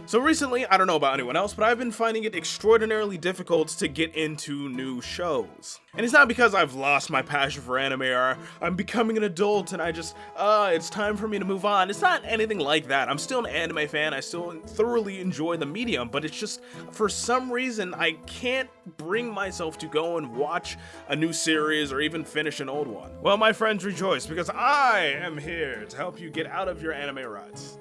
So recently, I don't know about anyone else, but I've been finding it extraordinarily difficult to get into new shows. And it's not because I've lost my passion for anime or I'm becoming an adult and it's time for me to move on. It's not anything like that. I'm still an anime fan. I still thoroughly enjoy the medium, but it's just, for some reason, I can't bring myself to go and watch a new series or even finish an old one. Well, my friends, rejoice, because I am here to help you get out of your anime ruts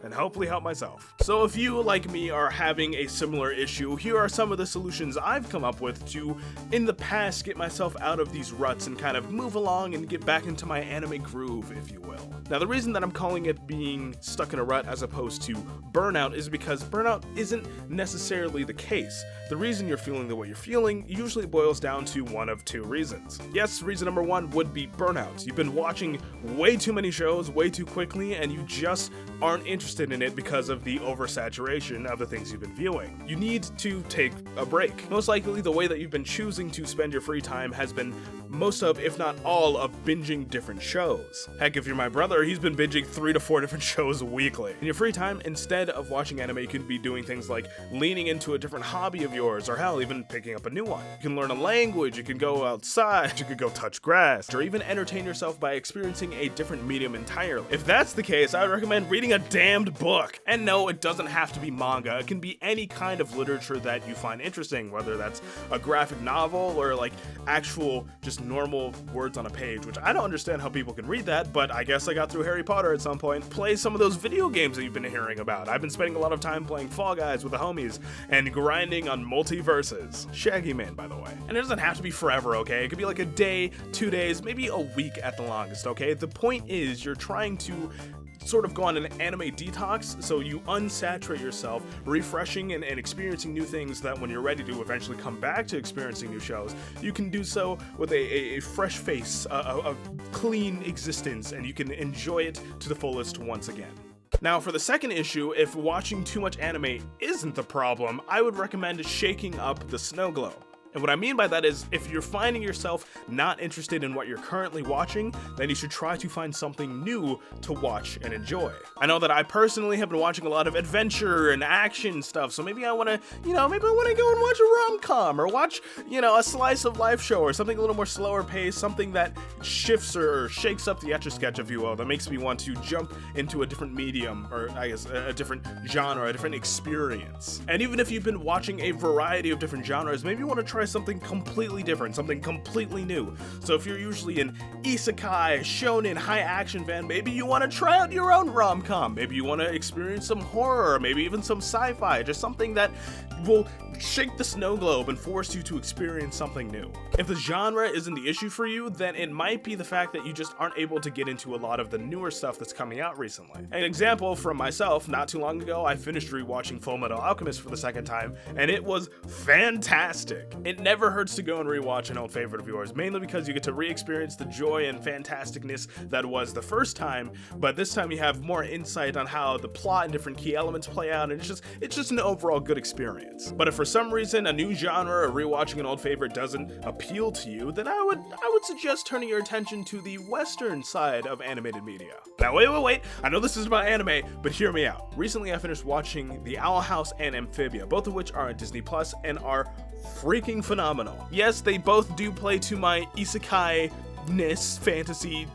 and hopefully help myself. So if you, like me, are having a similar issue, here are some of the solutions I've come up with to, in the past, get myself out of these ruts and kind of move along and get back into my anime groove, if you will. Now, the reason that I'm calling it being stuck in a rut as opposed to burnout is because burnout isn't necessarily the case. The reason you're feeling the way you're feeling usually boils down to one of two reasons. Yes, reason number one would be burnout. You've been watching way too many shows way too quickly and you just aren't interested in it because of the oversaturation of the things you've been viewing. You need to take a break. Most likely the way that you've been choosing to spend your free time has been most of, if not all, of binging different shows. Heck, if you're my brother, he's been binging 3 to 4 different shows weekly. In your free time, instead of watching anime, you could be doing things like leaning into a different hobby of yours, or hell, even picking up a new one. You can learn a language, you can go outside, you could go touch grass, or even entertain yourself by experiencing a different medium entirely. If that's the case, I would recommend reading a damned book. And no, it doesn't have to be manga. It can be any kind of literature that you find interesting, whether that's a graphic novel or like actual just normal words on a page, which I don't understand how people can read that, but I guess I got through Harry Potter at some point. Play some of those video games that you've been hearing about. I've been spending a lot of time playing Fall Guys with the homies and grinding on multiverses. Shaggy Man, by the way. And it doesn't have to be forever, okay? It could be like a day, 2 days, maybe a week at the longest, okay? The point is you're trying to sort of go on an anime detox, so you unsaturate yourself, refreshing and experiencing new things that when you're ready to eventually come back to experiencing new shows, you can do so with a fresh face, a clean existence, and you can enjoy it to the fullest once again. Now, for the second issue, if watching too much anime isn't the problem, I would recommend shaking up the snow globe. And what I mean by that is, if you're finding yourself not interested in what you're currently watching, then you should try to find something new to watch and enjoy. I know that I personally have been watching a lot of adventure and action stuff, so maybe I want to, go and watch a rom-com, or watch, a slice of life show, or something a little more slower paced, something that shifts or shakes up the Etch-a-Sketch, if you will, that makes me want to jump into a different medium, or I guess a different genre, a different experience. And even if you've been watching a variety of different genres, maybe you want to try something completely different, something completely new. So if you're usually an isekai, shonen, high action fan, maybe you want to try out your own rom-com. Maybe you want to experience some horror, maybe even some sci-fi, just something that will shake the snow globe and force you to experience something new. If the genre isn't the issue for you, then it might be the fact that you just aren't able to get into a lot of the newer stuff that's coming out recently. An example from myself, not too long ago, I finished rewatching Fullmetal Alchemist for the second time, and it was fantastic. It never hurts to go and rewatch an old favorite of yours, mainly because you get to re-experience the joy and fantasticness that was the first time, but this time you have more insight on how the plot and different key elements play out, and it's just an overall good experience. But if for some reason a new genre or rewatching an old favorite doesn't appeal to you, then I would suggest turning your attention to the Western side of animated media. Now wait, I know this is about anime, but hear me out. Recently I finished watching The Owl House and Amphibia, both of which are on Disney Plus and are freaking phenomenal. Yes, they both do play to my isekai-ness, fantasy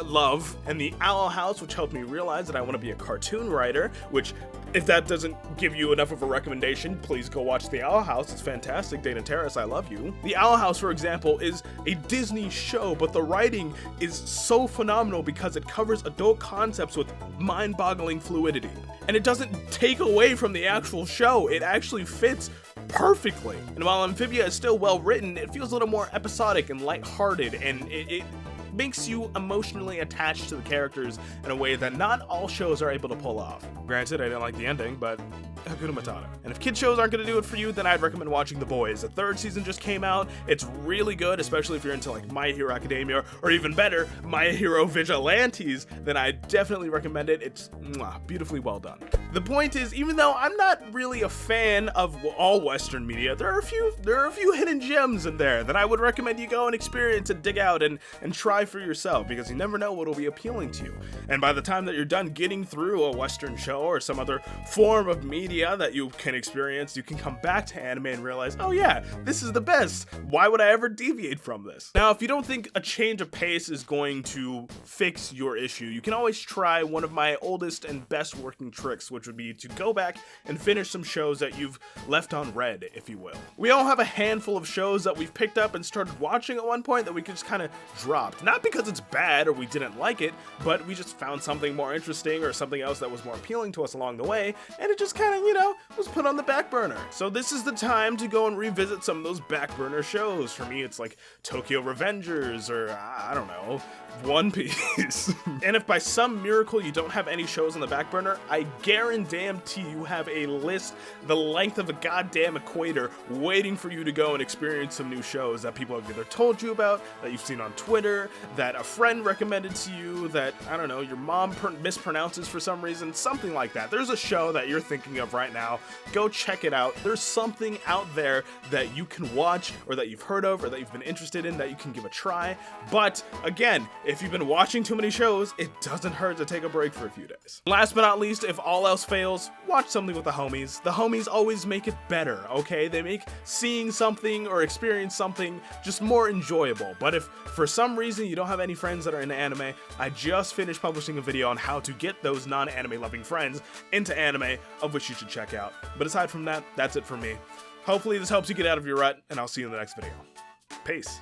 love, and The Owl House, which helped me realize that I want to be a cartoon writer, which, if that doesn't give you enough of a recommendation, please go watch The Owl House. It's fantastic. Dana Terrace, I love you. The Owl House, for example, is a Disney show, but the writing is so phenomenal because it covers adult concepts with mind-boggling fluidity. And it doesn't take away from the actual show. It actually fits perfectly. And while Amphibia is still well written, it feels a little more episodic and lighthearted, and it makes you emotionally attached to the characters in a way that not all shows are able to pull off. Granted, I didn't like the ending, but Hakuna Matata. And if kid shows aren't going to do it for you, then I'd recommend watching The Boys. The 3rd season just came out. It's really good, especially if you're into like My Hero Academia, or even better, My Hero Vigilantes, then I definitely recommend it. It's beautifully well done. The point is, even though I'm not really a fan of all Western media, there are a few hidden gems in there that I would recommend you go and experience and dig out and try for yourself, because you never know what will be appealing to you. And by the time that you're done getting through a Western show show or some other form of media that you can experience, you can come back to anime and realize, oh yeah, this is the best. Why would I ever deviate from this? Now, if you don't think a change of pace is going to fix your issue, you can always try one of my oldest and best working tricks, which would be to go back and finish some shows that you've left on red, if you will. We all have a handful of shows that we've picked up and started watching at one point that we just kind of dropped. Not because it's bad or we didn't like it, but we just found something more interesting or something else that was more appealing to us along the way, and it just kind of, was put on the back burner. So this is the time to go and revisit some of those back burner shows. For me, it's like Tokyo Revengers or, I don't know, One Piece. And if by some miracle you don't have any shows on the back burner, I guarantee you have a list the length of a goddamn equator waiting for you to go and experience some new shows that people have either told you about, that you've seen on Twitter, that a friend recommended to you, that, I don't know, your mom mispronounces for some reason, something like that. There's a show that you're thinking of right now. Go check it out. There's something out there that you can watch or that you've heard of or that you've been interested in that you can give a try. But again, if you've been watching too many shows, it doesn't hurt to take a break for a few days. Last but not least, if all else fails, watch something with the homies. The homies always make it better, okay? They make seeing something or experience something just more enjoyable. But if for some reason you don't have any friends that are into anime, I just finished publishing a video on how to get those non-anime loving friends into anime, of which you should check out. But aside from that, that's it for me. Hopefully this helps you get out of your rut, and I'll see you in the next video. Peace.